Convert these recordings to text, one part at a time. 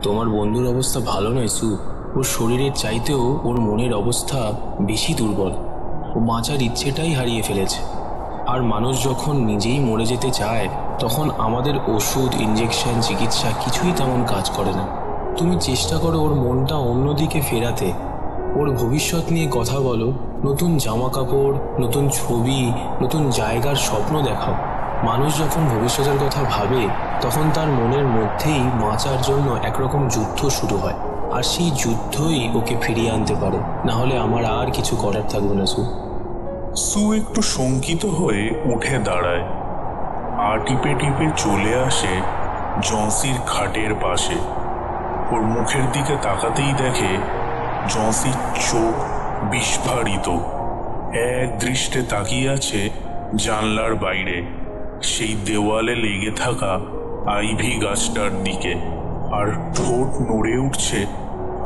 তোমার বন্ধুর অবস্থা ভালো নয় সু। ওর শরীরের চাইতেও ওর মনের অবস্থা বেশি দুর্বল। ও বাঁচার ইচ্ছেটাই হারিয়ে ফেলেছে। আর মানুষ যখন নিজেই মরে যেতে চায় তখন আমাদের ওষুধ, ইঞ্জেকশন, চিকিৎসা কিছুই তেমন কাজ করে না। তুমি চেষ্টা করো ওর মনটা অন্যদিকে ফেরাতে। ওর ভবিষ্যৎ নিয়ে কথা বলো, নতুন জামা কাপড়, নতুন ছবি, নতুন জায়গার স্বপ্ন দেখাও। মানুষ যখন ভবিষ্যতের কথা ভাবে তখন তার মনের মধ্যেই বাঁচার জন্য একরকম যুদ্ধ শুরু হয়, আর সেই যুদ্ধই ওকে ফিরিয়ে আনতে পারে। না হলে আমার আর কিছু করার থাকবে না সু। সু একটু শঙ্কিত হয়ে উঠে দাঁড়ায় আর টিপে টিপে চলে আসে জন্সির খাটের পাশে। ওর মুখের দিকে তাকাতেই দেখে জন্সির চোখ বিস্ফারিত, এক দৃষ্টে তাকিয়ে আছে জানলার বাইরে সেই দেওয়ালে লেগে থাকা আইভি গাছটার দিকে, আর ঠোঁট নড়ে উঠছে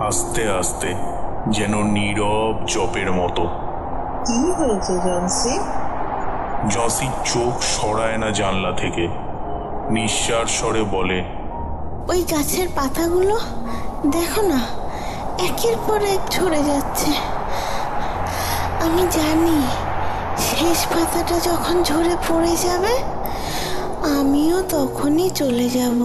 আস্তে আস্তে, যেন নীরব জপের মতো। কি হয়েছে জন্সি? জন্সি চোখ সরায় না জানলা থেকে, নিঃশ্বাস স্বরে বলে, ওই গাছের পাতাগুলো দেখো না, একের পর এক ঝরে যাচ্ছে। আমি জানি শেষ পাতাটা যখন ঝরে পড়ে যাবে আমিও তখনই চলে যাব।